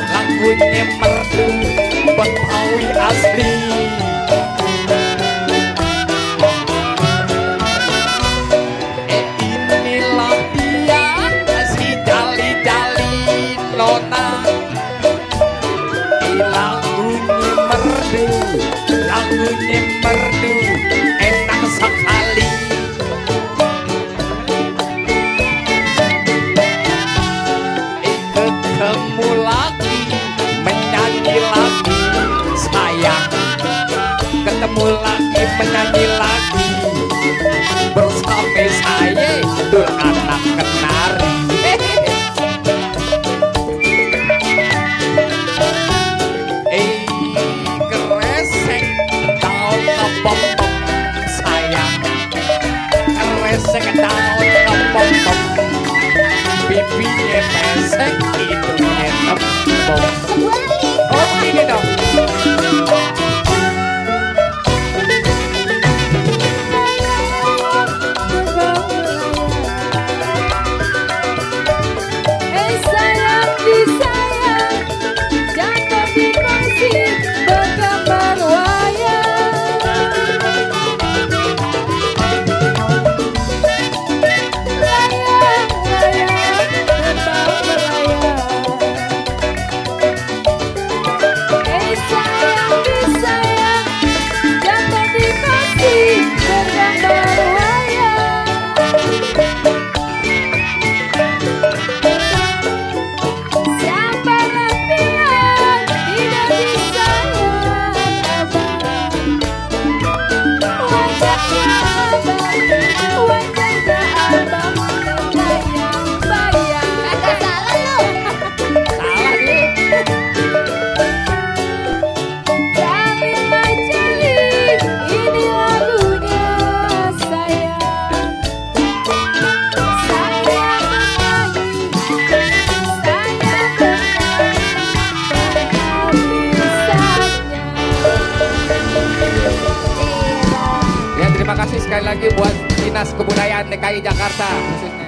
Lagunya merdu Betawi asli. Inilah dia si jali-jali nona. Lagunya merdu enak sekali. Ketemu lagi menyanyi lagi sayang, ketemu lagi menyanyi lagi bersama saya Dul anak kenari. Keresek daun kepom-pom sayang, keresek daun kepom-pom, pipinya pesek hidungnya tembok. Oh ini dong. Sayang disayang, jatuh dikasih bergambar wayang. Layang, layang, terbang melayang. Sayang disayang, jatuh dikasih bergambar wayang. Siapa nantian tidak disayang abang, wajahnya abang, wajahnya abang terbayang-bayang. Kagak salah lo. Salah dia. Jalilah jali, ini lagunya sayang. Saya menyanyi, saya Ya terima kasih sekali lagi buat Dinas Kebudayaan DKI Jakarta khususnya.